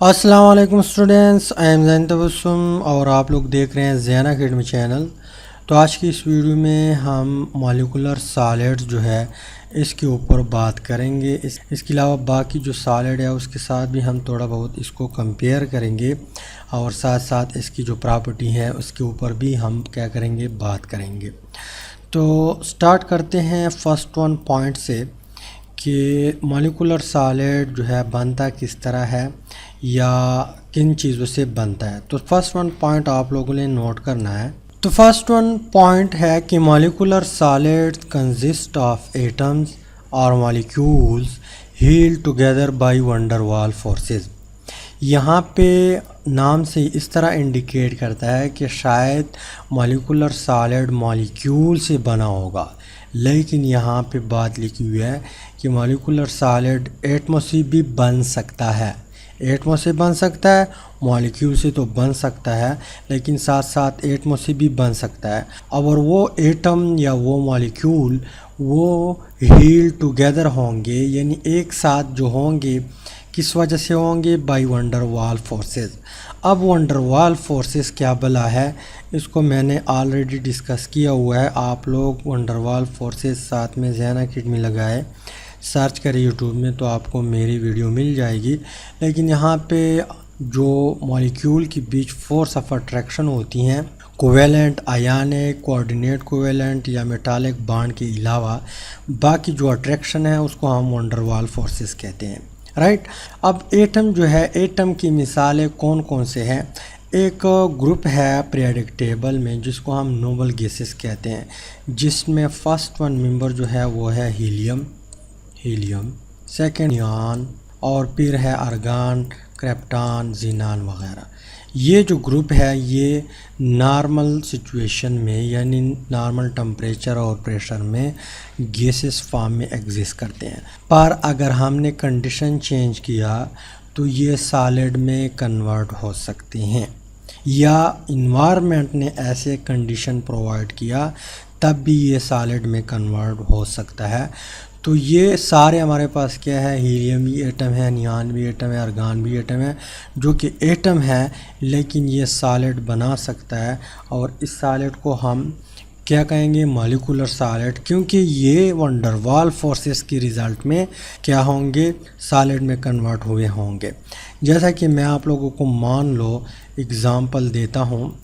अस्सलाम वालेकुम students, I am Jain Tabassum और आप लोग देख रहे हैं ज़ैन अकेडमी चैनल। तो आज की इस वीडियो में हम मॉलिकुलर सॉलिड्स जो है इसके ऊपर बात करेंगे। इसके अलावा बाकी जो सॉलिड है उसके साथ भी हम थोड़ा बहुत इसको कंपेयर करेंगे और साथ साथ इसकी जो प्रॉपर्टी है उसके ऊपर भी हम क्या करेंगे, बात करेंगे। तो स्टार्ट करते हैं फर्स्ट वन पॉइंट से कि मॉलिकुलर सॉलिड जो है बनता किस तरह है या किन चीज़ों से बनता है। तो फर्स्ट वन पॉइंट आप लोगों ने नोट करना है। तो फर्स्ट वन पॉइंट है कि molecular solid consist of atoms और molecules held together by van der Waals forces. यहाँ पे नाम से इस तरह इंडिकेट करता है कि शायद मॉलिकुलर सॉलिड मॉलिक्यूल से बना होगा, लेकिन यहाँ पे बात लिखी हुई है कि मॉलिकुलर सॉलिड एटमो से भी बन सकता है। एटमो से बन सकता है, मॉलिक्यूल से तो बन सकता है, लेकिन साथ साथ एटमो से भी बन सकता है। और वो एटम या वो मॉलिक्यूल वो हील टुगेदर होंगे, यानी एक साथ जो होंगे किस वजह से होंगे, bye van der Waals forces. अब वैन डर वाल फोर्सेस क्या भला है, इसको मैंने ऑलरेडी डिस्कस किया हुआ है। आप लोग वैन डर वाल फोर्सेस साथ में ज़ैन अकेडमी लगाए, सर्च करें यूट्यूब में तो आपको मेरी वीडियो मिल जाएगी। लेकिन यहाँ पे जो मॉलिक्यूल के बीच फोर्स ऑफ अट्रैक्शन होती हैं, कोवेलेंट, आयनिक, कोऑर्डिनेट कोवेलेंट या मेटालिक बॉन्ड के अलावा बाकी जो अट्रैक्शन है उसको हम वैन डर वाल फोर्सेस कहते हैं, राइट। अब एटम जो है, एटम की मिसालें कौन कौन से हैं। एक ग्रुप है पीरियोडिक टेबल में जिसको हम नोबल गैसेस कहते हैं, जिसमें फर्स्ट वन मेंबर जो है वो है हीलियम, सेकेंड नियॉन और फिर है आर्गन, क्रिप्टॉन, ज़ीनान वगैरह। ये जो ग्रुप है ये नॉर्मल सिचुएशन में यानी नॉर्मल टेम्परेचर और प्रेशर में गैसेस फॉर्म में एग्जिस्ट करते हैं, पर अगर हमने कंडीशन चेंज किया तो ये सॉलिड में कन्वर्ट हो सकते हैं, या इन्वायरमेंट ने ऐसे कंडीशन प्रोवाइड किया तब भी ये सॉलिड में कन्वर्ट हो सकता है। तो ये सारे हमारे पास क्या है, हीलियम भी एटम है, नियॉन भी एटम है, आर्गन भी एटम है, जो कि एटम है लेकिन ये सॉलिड बना सकता है। और इस सॉलिड को हम क्या कहेंगे, मॉलिकुलर सॉलिड, क्योंकि ये वैन डर वाल फोर्सेस के रिज़ल्ट में क्या होंगे, सॉलिड में कन्वर्ट हुए होंगे। जैसा कि मैं आप लोगों को मान लो एग्ज़ाम्पल देता हूँ।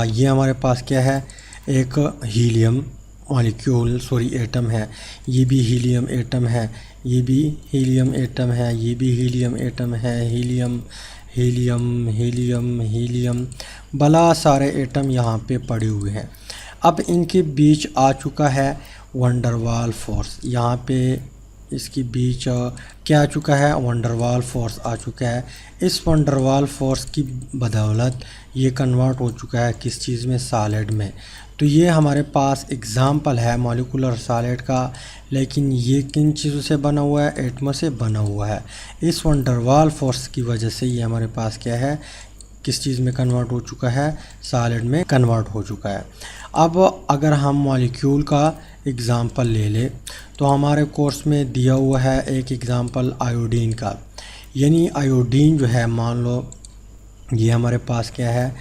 ये हमारे पास क्या है, एक हीलियम मॉलिक्यूल एटम है, ये भी हीलियम एटम है, ये भी हीलियम एटम है, ये भी हीलियम एटम है, हीलियम हीलियम हीलियम हीलियम बला सारे एटम यहाँ पे पड़े हुए हैं। अब इनके बीच आ चुका है वैन डर वाल फोर्स। यहाँ पे इसके बीच क्या आ चुका है, वैन डर वाल फोर्स आ चुका है। इस वैन डर वाल फोर्स की बदौलत ये कन्वर्ट हो चुका है किस चीज़ में, सॉलिड में। तो ये हमारे पास एग्ज़ाम्पल है मॉलिकुलर सॉलिड का, लेकिन ये किन चीज़ों से बना हुआ है, एटमों से बना हुआ है। इस वैन डर वाल फोर्स की वजह से ये हमारे पास क्या है, किस चीज़ में कन्वर्ट हो चुका है, सॉलिड में कन्वर्ट हो चुका है। अब अगर हम मॉलिक्यूल का एग्ज़ाम्पल ले लें तो हमारे कोर्स में दिया हुआ है एक एग्ज़ाम्पल आयोडीन का। यानी आयोडीन जो है, मान लो ये हमारे पास क्या है,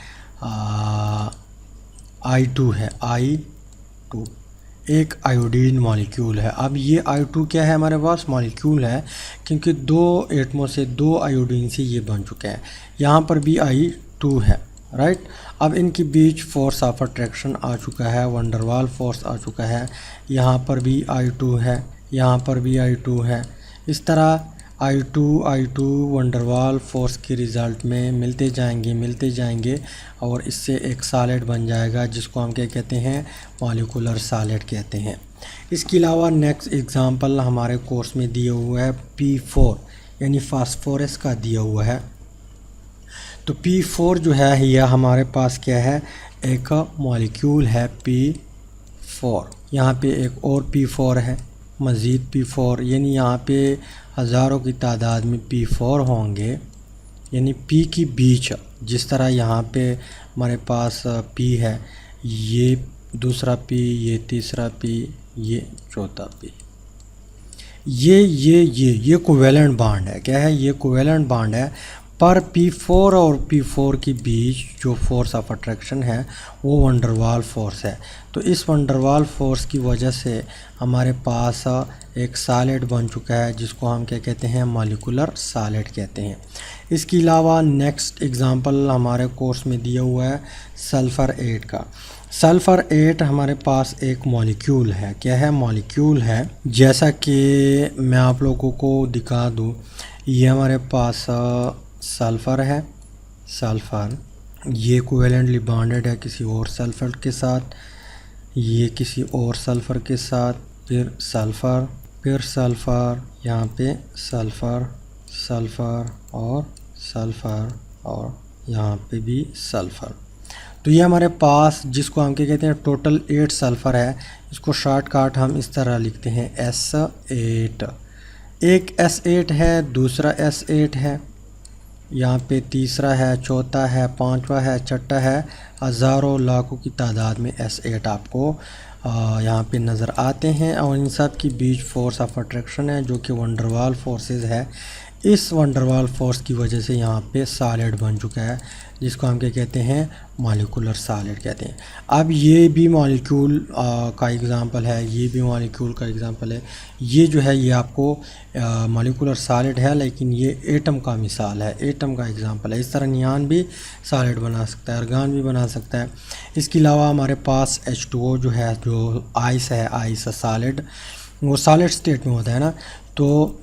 I2 है, I2 एक आयोडीन मॉलिक्यूल है। अब ये I2 क्या है, हमारे पास मॉलिक्यूल है, क्योंकि दो एटमों से, दो आयोडीन से ये बन चुके हैं। यहाँ पर भी I2 है, राइट। अब इनके बीच फोर्स ऑफ अट्रैक्शन आ चुका है, वैन डर वाल फोर्स आ चुका है। यहाँ पर भी I2 है, यहाँ पर भी I2 है। इस तरह I2 वैन डर वाल फोर्स के रिज़ल्ट में मिलते जाएंगे और इससे एक सॉलिड बन जाएगा जिसको हम क्या कहते हैं, मॉलिकुलर सॉलिड कहते हैं। इसके अलावा नेक्स्ट एग्ज़ाम्पल हमारे कोर्स में दिया हुआ है P4 यानी फास्फोरस का दिया हुआ है। तो P4 जो है यह हमारे पास क्या है, एक मॉलिक्यूल है P4। यहाँ पे एक और P4 है, मज़ीद P4, यानी यहाँ पे हज़ारों की तादाद में P4 होंगे। यानी P की बीच, जिस तरह यहाँ पे हमारे पास P है, ये दूसरा P, ये तीसरा P, ये चौथा P, ये कोवेलेंट बॉन्ड है। क्या है? ये कोवेलेंट बॉन्ड है। पर P4 और P4 के बीच जो फोर्स ऑफ अट्रैक्शन है वो वंडरवाल फोर्स है। तो इस वंडरवाल फोर्स की वजह से हमारे पास एक सॉलिड बन चुका है जिसको हम क्या कहते हैं? मॉलिक्यूलर सॉलिड कहते हैं। इसके अलावा नेक्स्ट एग्जांपल हमारे कोर्स में दिया हुआ है सल्फ़र 8 का। सल्फ़र 8 हमारे पास एक मॉलिक्यूल है। क्या है? मॉलिक्यूल है। जैसा कि मैं आप लोगों को दिखा दूँ, ये हमारे पास सल्फ़र है। सल्फ़र ये कोवेलेंटली बॉन्डेड है किसी और सल्फ़र के साथ, ये किसी और सल्फ़र के साथ, फिर सल्फ़र, यहाँ पे सल्फ़र और यहाँ पे भी सल्फ़र। तो ये हमारे पास जिसको हम क्या कहते हैं? टोटल 8 सल्फ़र है। इसको शॉर्टकट हम इस तरह लिखते हैं S8। एक S8 है, दूसरा S8 है, यहाँ पे तीसरा है, चौथा है, पांचवा है, छठा है। हज़ारों लाखों की तादाद में S8 आपको यहाँ पे नज़र आते हैं और इन सब के बीच फोर्स ऑफ अट्रैक्शन है जो कि वंडरवाल फोर्सेस है। इस वंडरवाल फोर्स की वजह से यहाँ पे सॉलिड बन चुका है जिसको हम क्या कहते हैं? मॉलिक्यूलर सॉलिड कहते हैं। अब ये भी मॉलिक्यूल का एग्जांपल है, ये भी मॉलिक्यूल का एग्जांपल है। ये जो है ये आपको मॉलिक्यूलर सॉलिड है लेकिन ये एटम का मिसाल है, एटम का एग्जांपल है। इस तरह नियान भी सॉलिड बना सकता है, अर्गान भी बना सकता है। इसके अलावा हमारे पास H2O जो है, जो आइस है, आइस सॉलिड, वो सॉलिड स्टेट में होता है ना। तो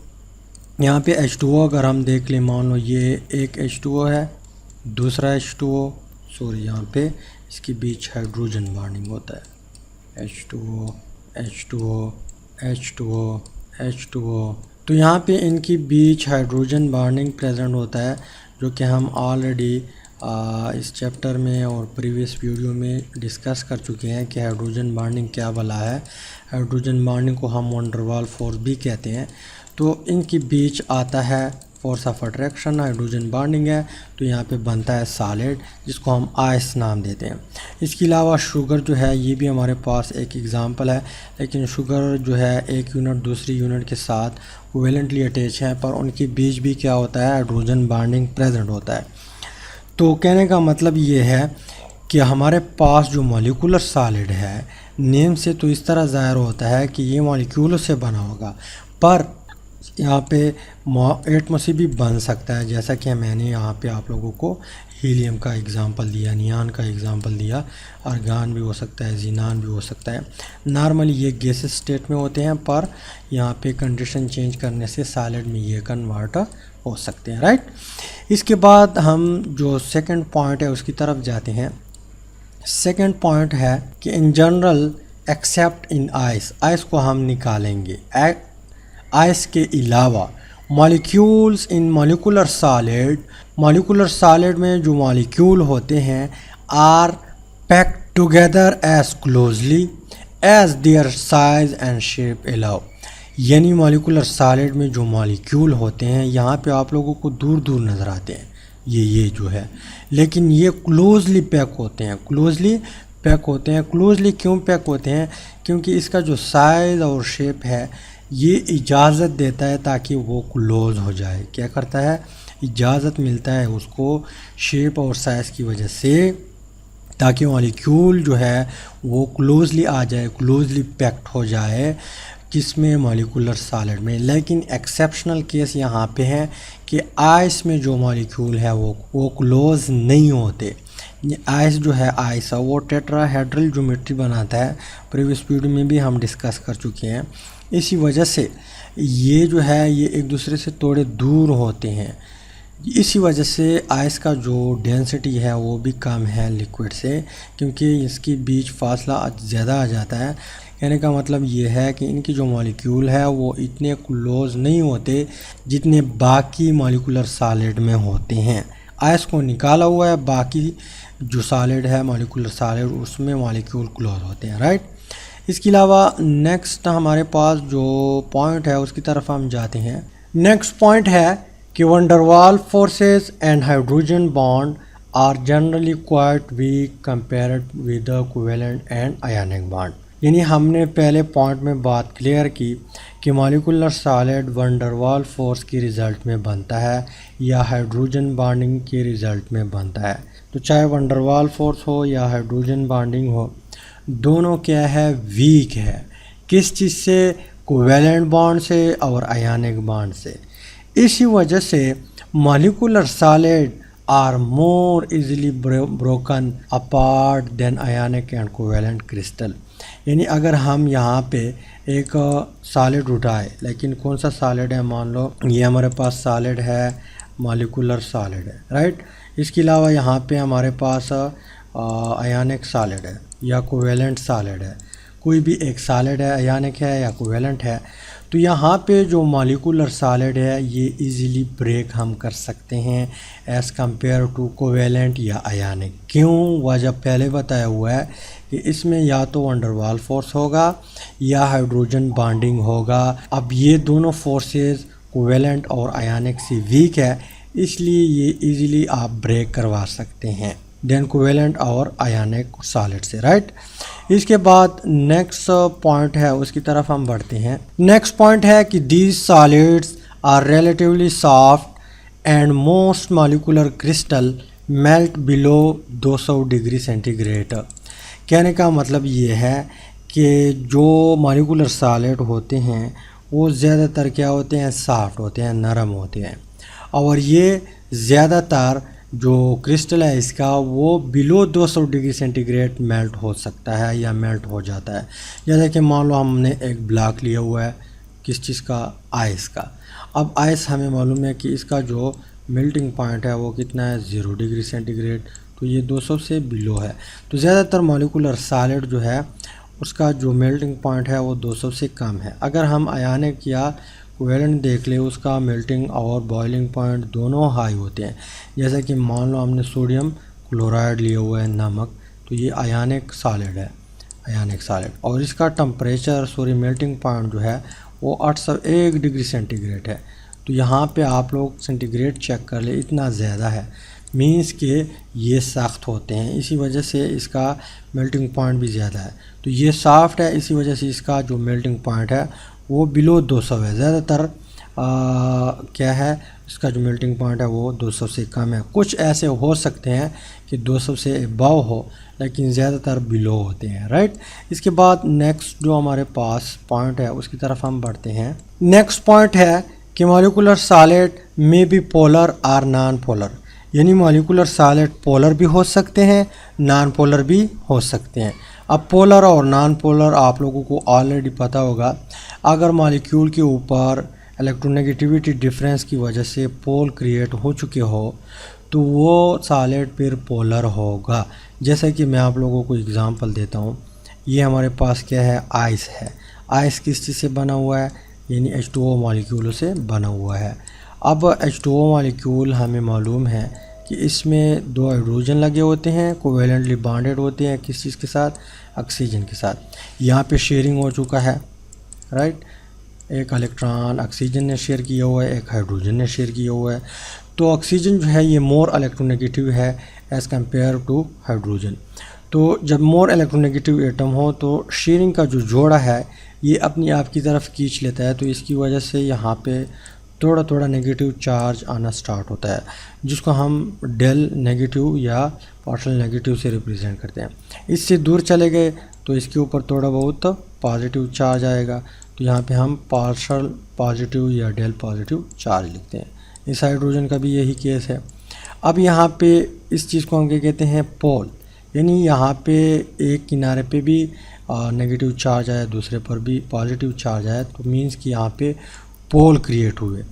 यहाँ पे H2O अगर हम देख लें, मान लो ये एक H2O है, दूसरा H2O, सॉरी यहाँ पे इसके बीच हाइड्रोजन बॉन्डिंग होता है, H2O। तो यहाँ पे इनके बीच हाइड्रोजन बॉन्डिंग प्रेजेंट होता है जो कि हम ऑलरेडी इस चैप्टर में और प्रीवियस वीडियो में डिस्कस कर चुके हैं कि हाइड्रोजन बॉन्डिंग क्या भला है। हाइड्रोजन बॉन्डिंग को हम वंडरवाल फोर्स भी कहते हैं। तो इनके बीच आता है force of attraction, hydrogen bonding है, तो यहाँ पे बनता है सॉलिड जिसको हम आइस नाम देते हैं। इसके अलावा शुगर जो है ये भी हमारे पास एक एग्जांपल है, लेकिन शुगर जो है एक यूनिट दूसरी यूनिट के साथ कोवेलेंटली अटैच है पर उनके बीच भी क्या होता है? हाइड्रोजन बॉन्डिंग प्रेजेंट होता है। तो कहने का मतलब ये है कि हमारे पास जो मॉलिक्यूलर सॉलिड है, नेम से तो इस तरह ज़ाहिर होता है कि ये मॉलिक्यूलों से बना होगा, पर यहाँ पे एटम से भी बन सकता है। जैसा कि मैंने यहाँ पे आप लोगों को हीलियम का एग्जांपल दिया, नियान का एग्जांपल दिया, अर्गान भी हो सकता है, जीनान भी हो सकता है। नॉर्मली ये गैसेस स्टेट में होते हैं पर यहाँ पे कंडीशन चेंज करने से सॉलिड में ये कन्वर्ट हो सकते हैं, राइट। इसके बाद हम जो सेकंड पॉइंट है उसकी तरफ जाते हैं। सेकंड पॉइंट है कि in general accept in ice, ice को हम निकालेंगे। आइस के अलावा मॉलिक्यूल्स इन मॉलिक्यूलर सॉलिड में जो मॉलिक्यूल होते हैं are packed together as closely as their size and shape allow. यानी मॉलिक्यूलर सॉलिड में जो मॉलिक्यूल होते हैं यहाँ पे आप लोगों को दूर दूर नज़र आते हैं ये जो है, लेकिन ये क्लोजली पैक होते हैं। क्लोजली क्यों पैक होते हैं? क्योंकि इसका जो साइज़ और शेप है ये इजाज़त देता है ताकि वो क्लोज हो जाए। क्या करता है? इजाज़त मिलता है उसको शेप और साइज़ की वजह से, ताकि मॉलिक्यूल जो है वो क्लोजली आ जाए, क्लोजली पैक्ड हो जाए। किसमें? मॉलिक्यूलर सॉलिड में। लेकिन एक्सेप्शनल केस यहाँ पे है कि आइस में जो मॉलिक्यूल है वो क्लोज नहीं होते। आइस जो है आइस वो टेट्राहेड्रल ज्योमेट्री बनाता है, प्रीवियस वीडियो में भी हम डिस्कस कर चुके हैं। इसी वजह से ये जो है ये एक दूसरे से थोड़े दूर होते हैं। इसी वजह से आइस का जो डेंसिटी है वो भी कम है लिक्विड से, क्योंकि इसके बीच फासला ज़्यादा आ जाता है। कहने का मतलब ये है कि इनकी जो मॉलिक्यूल है वो इतने क्लोज नहीं होते जितने बाकी मॉलिक्यूलर सॉलिड में होते हैं। आइस को निकाला हुआ है, बाकी जो सॉलिड है मॉलिक्यूलर सॉलिड उसमें मॉलिक्यूल क्लोज होते हैं, राइट। इसके अलावा नेक्स्ट हमारे पास जो पॉइंट है उसकी तरफ हम जाते हैं। नेक्स्ट पॉइंट है कि van der Waals forces and hydrogen bond are generally quite weak compared with the covalent and ionic bond. यानी हमने पहले पॉइंट में बात क्लियर की कि मॉलिक्यूलर सॉलिड वैन डर वाल फोर्स के रिज़ल्ट में बनता है या हाइड्रोजन बॉन्डिंग के रिज़ल्ट में बनता है। तो चाहे वैन डर वाल फोर्स हो या हाइड्रोजन बॉन्डिंग हो, दोनों क्या है, वीक है। किस चीज़ से? कोवेलेंट बॉन्ड से और आयनिक बॉन्ड से। इसी वजह से molecular solid are more easily broken apart than ionic and covalent crystal. यानी अगर हम यहाँ पे एक सॉलिड उठाए, लेकिन कौन सा सॉलिड है, मान लो ये हमारे पास सॉलिड है, मॉलिक्यूलर सॉलिड है, राइट। इसके अलावा यहाँ पे हमारे पास आयनिक सॉलिड है या कोवेलेंट सॉलिड है। कोई भी एक सॉलिड है, आयनिक है या कोवेलेंट है। तो यहाँ पे जो मॉलिक्यूलर सॉलिड है ये इजीली ब्रेक हम कर सकते हैं एज़ कंपेयर टू कोवेलेंट या आयनिक। क्यों? वजह पहले बताया हुआ है कि इसमें या तो वैन डर वाल फोर्स होगा या हाइड्रोजन बॉन्डिंग होगा। अब ये दोनों फोर्सेस कोवेलेंट और आयनिक से वीक है, इसलिए ये इजीली आप ब्रेक करवा सकते हैं देन कोवेलेंट और आयनिक सॉलिड से, राइट। इसके बाद नेक्स्ट पॉइंट है, उसकी तरफ हम बढ़ते हैं। नेक्स्ट पॉइंट है कि these solids are relatively soft and most molecular crystal melt below 200 degree centigrade. कहने का मतलब ये है कि जो मॉलिक्यूलर सॉलिड होते हैं वो ज़्यादातर क्या होते हैं, सॉफ्ट होते हैं, नरम होते हैं। और ये ज़्यादातर जो क्रिस्टल है इसका वो बिलो 200 डिग्री सेंटीग्रेड मेल्ट हो सकता है या मेल्ट हो जाता है। जैसे कि मान लो हमने एक ब्लॉक लिया हुआ है, किस चीज़ का, आइस का। अब आइस हमें मालूम है कि इसका जो मेल्टिंग पॉइंट है वो कितना है, 0 डिग्री सेंटीग्रेड। तो ये 200 से बिलो है। तो ज़्यादातर मॉलिक्यूलर सॉलिड जो है उसका जो मेल्टिंग पॉइंट है वो 200 से कम है। अगर हम आयनिक या कोवेलेंट देख ले, उसका मेल्टिंग और बॉइलिंग पॉइंट दोनों हाई होते हैं। जैसे कि मान लो हमने सोडियम क्लोराइड लिया हुआ है, नमक, तो ये आयनिक सॉलिड है, आयनिक सॉलिड, और इसका टेम्परेचर मेल्टिंग पॉइंट जो है वो 801 डिग्री सेंटीग्रेड है। तो यहाँ पे आप लोग सेंटीग्रेड चेक कर ले, इतना ज़्यादा है, मीन्स के ये सख्त होते हैं, इसी वजह से इसका मेल्टिंग पॉइंट भी ज़्यादा है। तो ये सॉफ्ट है, इसी वजह से इसका जो मेल्टिंग पॉइंट है वो बिलो 200 है। ज़्यादातर क्या है, इसका जो मेल्टिंग पॉइंट है वो 200 से कम है। कुछ ऐसे हो सकते हैं कि 200 से अबव हो, लेकिन ज़्यादातर बिलो होते हैं, राइट। इसके बाद नेक्स्ट जो हमारे पास पॉइंट है उसकी तरफ हम बढ़ते हैं। नेक्स्ट पॉइंट है कि मॉलिक्यूलर सॉलिड में बी पोलर और नॉन पोलर। यानी मॉलिक्यूलर सॉलिड पोलर भी हो सकते हैं, नॉन पोलर भी हो सकते हैं। अब पोलर और नॉन पोलर आप लोगों को ऑलरेडी पता होगा। अगर मॉलिक्यूल के ऊपर इलेक्ट्रोनेगेटिविटी डिफरेंस की वजह से पोल क्रिएट हो चुके हो तो वो सॉलिड फिर पोलर होगा। जैसे कि मैं आप लोगों को एग्जांपल देता हूँ। ये हमारे पास क्या है, आइस है। आइस किस चीज़ से बना हुआ है, यानी H2O मॉलिक्यूलों से बना हुआ है। अब H2O मॉलिक्यूल हमें मालूम है कि इसमें 2 हाइड्रोजन लगे होते हैं, कोवेलेंटली बॉन्डेड होते हैं, किस चीज़ के साथ, ऑक्सीजन के साथ। यहाँ पे शेयरिंग हो चुका है, राइट। एक इलेक्ट्रॉन ऑक्सीजन ने शेयर किया हुआ है, एक हाइड्रोजन ने शेयर किया हुआ है। तो ऑक्सीजन जो है ये मोर इलेक्ट्रोनेगेटिव है एज़ कम्पेयर टू हाइड्रोजन। तो जब मोर इलेक्ट्रोनेगेटिव एटम हो तो शेयरिंग का जो जोड़ा है ये अपनी आप की तरफ खींच लेता है। तो इसकी वजह से यहाँ पे थोड़ा थोड़ा नेगेटिव चार्ज आना स्टार्ट होता है, जिसको हम डेल नेगेटिव या पार्शल नेगेटिव से रिप्रेजेंट करते हैं। इससे दूर चले गए तो इसके ऊपर थोड़ा बहुत पॉजिटिव चार्ज आएगा। तो यहाँ पे हम पार्शल पॉजिटिव या डेल पॉजिटिव चार्ज लिखते हैं। इस हाइड्रोजन का भी यही केस है। अब यहाँ पे इस चीज़ को हम क्या कहते हैं, पोल। यानी यहाँ पे एक किनारे पे भी नेगेटिव चार्ज आया, दूसरे पर भी पॉजिटिव चार्ज आया, तो मीन्स कि यहाँ पे पोल क्रिएट हुए।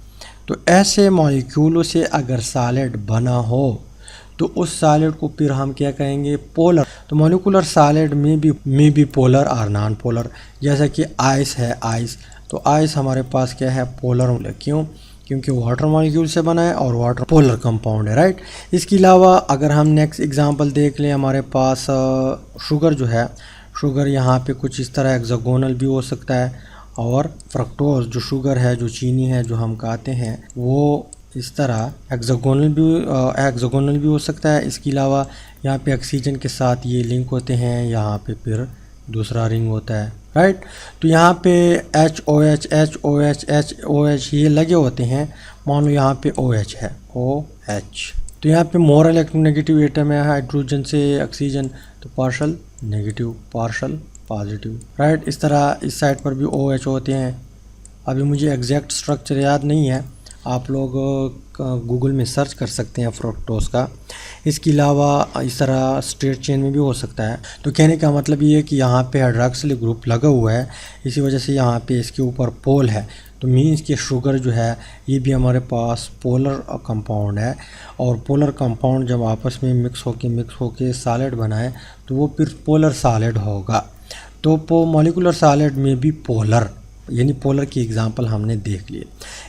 तो ऐसे मॉलिक्यूलों से अगर सॉलिड बना हो तो उस सॉलिड को फिर हम क्या कहेंगे, पोलर। तो मॉलिक्यूलर सॉलिड में भी पोलर और नॉन पोलर। जैसा कि आइस है, आइस, तो आइस हमारे पास क्या है, पोलर। क्यों? क्योंकि वाटर मॉलिक्यूल से बना है और वाटर पोलर कंपाउंड है, राइट। इसके अलावा अगर हम नेक्स्ट एग्जांपल देख लें, हमारे पास शुगर जो है, शुगर यहाँ पे कुछ इस तरह हेक्सागोनल भी हो सकता है, और फ्रक्टोज जो शुगर है, जो चीनी है जो हम खाते हैं, वो इस तरह हेक्सागोनल भी हो सकता है। इसके अलावा यहाँ पे ऑक्सीजन के साथ ये लिंक होते हैं, यहाँ पे फिर दूसरा रिंग होता है, राइट। तो यहाँ पे HOH HOH HOH ये लगे होते हैं। मान लो यहाँ पे OH है, OH, तो यहाँ पे मोर इलेक्ट्रोनेगेटिव एटम है हाइड्रोजन से ऑक्सीजन, तो partial negative partial positive, right. इस तरह इस साइड पर भी OH होते हैं। अभी मुझे एग्जैक्ट स्ट्रक्चर याद नहीं है, आप लोग गूगल में सर्च कर सकते हैं फ्रुक्टोज का। इसके अलावा इस तरह स्ट्रेट चेन में भी हो सकता है। तो कहने का मतलब ये है कि यहाँ पे हाइड्रॉक्सिल ग्रुप लगा हुआ है, इसी वजह से यहाँ पे इसके ऊपर पोल है। तो मीन्स कि शुगर जो है ये भी हमारे पास पोलर कंपाउंड है, और पोलर कंपाउंड जब आपस में मिक्स होके सॉलिड बनाए तो वो फिर पोलर सॉलिड होगा। तो मॉलिक्यूलर सॉलिड में भी पोलर, यानी पोलर की एग्जांपल हमने देख लिए।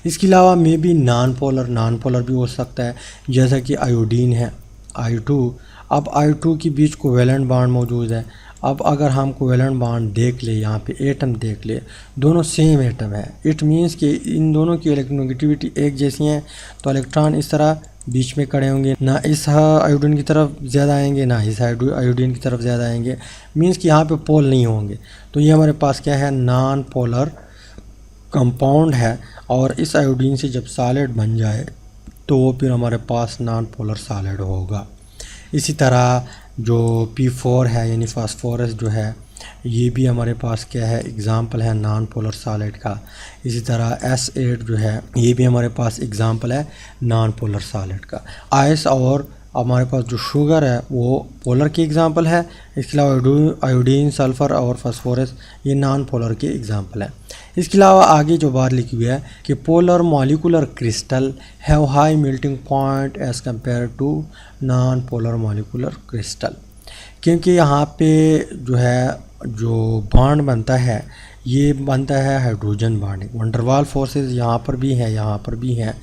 इसके अलावा में भी नॉन पोलर भी हो सकता है, जैसा कि आयोडीन है I2। अब I2 के बीच कोवेलेंट बॉन्ड मौजूद है। अब अगर हम कोवेलेंट बॉन्ड देख ले, यहाँ पे एटम देख ले, दोनों सेम एटम है। इट मीन्स कि इन दोनों की इलेक्ट्रोनेगेटिविटी एक जैसी है, तो इलेक्ट्रॉन इस तरह बीच में खड़े होंगे, ना इस आयोडीन की तरफ ज़्यादा आएंगे ना इस आयोडीन की तरफ ज़्यादा आएंगे। मीन्स कि यहाँ पे पोल नहीं होंगे। तो ये हमारे पास क्या है, नॉन पोलर कंपाउंड है। और इस आयोडीन से जब सॉलिड बन जाए तो वो फिर हमारे पास नॉन पोलर सॉलिड होगा। इसी तरह जो P4 है यानी फास्फोरस जो है, ये भी हमारे पास क्या है, एग्जाम्पल है नॉन पोलर सॉलिड का। इसी तरह S8 जो है ये भी हमारे पास एग्जाम्पल है नॉन पोलर सॉलिड का। आइस और हमारे पास जो शुगर है वो पोलर की एग्जांपल है। इसके अलावा आयोडीन, सल्फ़र और फास्फोरस ये नॉन पोलर के एग्जांपल है। इसके अलावा आगे जो बात लिखी हुई है कि polar molecular crystal have high melting point as compare to non polar molecular crystal, क्योंकि यहाँ पे जो बॉन्ड बनता है ये बनता है हाइड्रोजन बॉन्डिंग। वंडरवाल फोर्सेस यहाँ पर भी हैं, यहाँ पर भी हैं।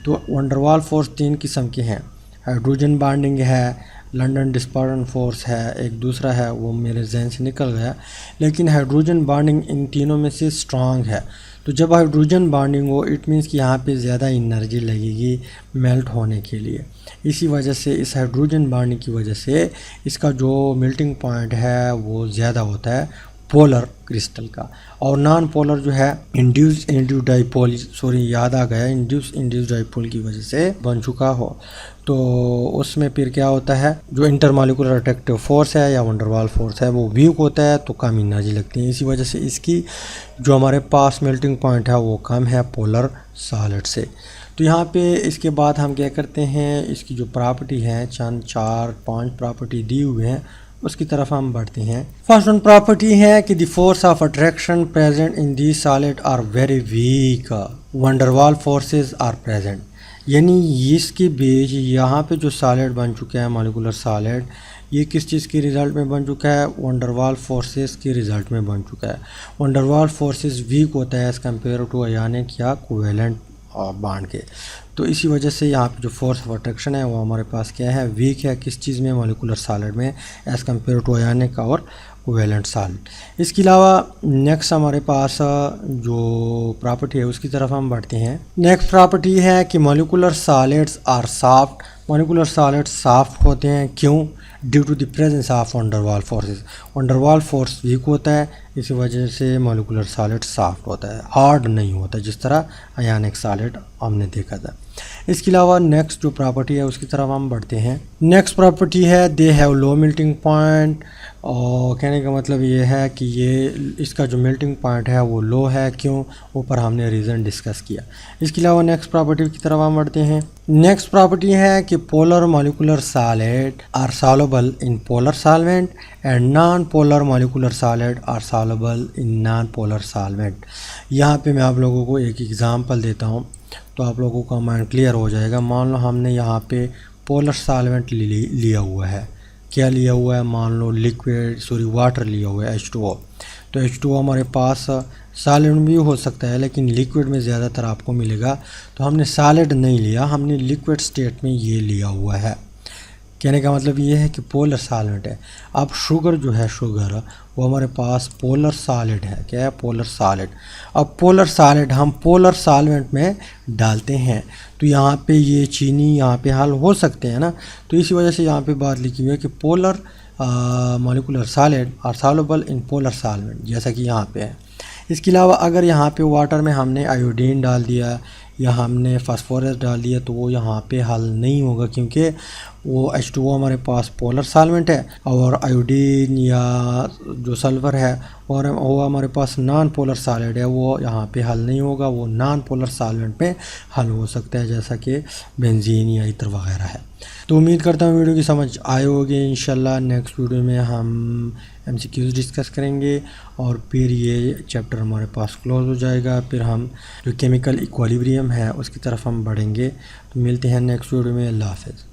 तो वंडरवाल फोर्स 3 किस्म के हैं, हाइड्रोजन बॉन्डिंग है, लंदन डिस्पर्सन फोर्स है, एक दूसरा है वो मेरे जहन से निकल गया, लेकिन हाइड्रोजन बॉन्डिंग इन तीनों में से स्ट्रांग है। तो जब हाइड्रोजन बॉन्डिंग हो इट मीन्स कि यहाँ पे ज़्यादा एनर्जी लगेगी मेल्ट होने के लिए। इसी वजह से इस हाइड्रोजन बॉन्डिंग की वजह से इसका जो मेल्टिंग पॉइंट है वो ज़्यादा होता है पोलर क्रिस्टल का। और नॉन पोलर जो है इंड्यूस डाइपोल, याद आ गया, इंड्यूस डाइपोल की वजह से बन चुका हो, तो उसमें फिर क्या होता है, जो इंटरमॉलिक्यूलर अट्रैक्टिव फोर्स है या वंडरवाल फोर्स है वो वीक होता है, तो कम एनर्जी लगती है। इसी वजह से इसकी जो हमारे पास मेल्टिंग पॉइंट है वो कम है पोलर सॉलिड से। तो यहाँ पे इसके बाद हम क्या करते हैं, इसकी जो प्रॉपर्टी है, चंद 4-5 प्रॉपर्टी दी हुए हैं, उसकी तरफ हम बढ़ते हैं। फर्स्ट वन प्रॉपर्टी है कि the force of attraction present in the solid are very weak, van der Waals forces are present. यानी इसके बीच यहाँ पे जो सॉलिड बन चुका है मॉलिक्यूलर सॉलिड, ये किस चीज़ के रिज़ल्ट में बन चुका है, वंडरवाल फोर्सेस के रिज़ल्ट में बन चुका है। वंडरवाल फोर्सेस वीक होता है एज़ कम्पेयर टू आयोनिक या कोवेलेंट बॉन्ड के। तो इसी वजह से यहाँ पे जो फोर्स ऑफ अट्रैक्शन है वो हमारे पास क्या है, वीक है। किस चीज़ में, मॉलिक्यूलर सॉलिड में एज़ कम्पेयर टू आयोनिक और कोवेलेंट सॉलिड। इसके अलावा नेक्स्ट हमारे पास जो प्रॉपर्टी है उसकी तरफ हम बढ़ते हैं। नेक्स्ट प्रॉपर्टी है कि molecular solids are soft. Molecular solids soft होते हैं, क्यों, due to the presence of van der Waals forces. Van der Waals force weak होता है, इसी वजह से मॉलिक्यूलर सॉलिड सॉफ्ट होता है, हार्ड नहीं होता, जिस तरह आयोनिक सॉलिड हमने देखा था। इसके अलावा नेक्स्ट जो प्रॉपर्टी है उसकी तरफ हम बढ़ते हैं। नेक्स्ट प्रॉपर्टी है they have low melting point. और कहने का मतलब ये है कि ये इसका जो मेल्टिंग पॉइंट है वो लो है, क्यों, ऊपर हमने रीज़न डिस्कस किया। इसके अलावा नेक्स्ट प्रॉपर्टी की तरफ हम बढ़ते हैं। नेक्स्ट प्रॉपर्टी है कि polar molecular solid are soluble in polar solvent and non polar molecular solid are soluble in non polar solvent. यहाँ पे मैं आप लोगों को एक एग्जांपल देता हूँ तो आप लोगों का माइंड क्लियर हो जाएगा। मान लो हमने यहाँ पे पोलर सॉल्वेंट लिया हुआ है, क्या लिया हुआ है, मान लो वाटर लिया हुआ है H2O। तो H2O हमारे पास सॉलिड भी हो सकता है लेकिन लिक्विड में ज़्यादातर आपको मिलेगा। तो हमने सॉलिड नहीं लिया, हमने लिक्विड स्टेट में ये लिया हुआ है। कहने का मतलब ये है कि पोलर सॉलिड है। अब शुगर जो है, शुगर वो हमारे पास पोलर सॉलिड है, क्या है, पोलर सॉलिड। अब पोलर सॉलिड हम पोलर सॉल्वेंट में डालते हैं तो यहाँ पे ये चीनी यहाँ पे हल हो सकते हैं ना। तो इसी वजह से यहाँ पे बात लिखी हुई है कि polar molecular solid are soluble in polar solvent, जैसा कि यहाँ पे है। इसके अलावा अगर यहाँ पे वाटर में हमने आयोडीन डाल दिया या हमने फास्फोरस डाल दिया तो वो यहाँ पे हल नहीं होगा, क्योंकि वो H2O हमारे पास पोलर सॉल्वेंट है और आयोडीन या जो सल्फर है और वो हमारे पास नॉन पोलर सॉलिड है, वो यहाँ पे हल नहीं होगा, वो नॉन पोलर सॉल्वेंट पे हल हो सकता है, जैसा कि बेंजीन या इत्र वगैरह है। तो उम्मीद करता हूँ वीडियो की समझ आए होगी। इंशाल्लाह नेक्स्ट वीडियो में हम MCQs डिस्कस करेंगे और फिर ये चैप्टर हमारे पास क्लोज हो जाएगा। फिर हम जो केमिकल इक्विलिब्रियम है उसकी तरफ हम बढ़ेंगे। तो मिलते हैं नेक्स्ट वीडियो में। अल्लाह हाफ़िज़।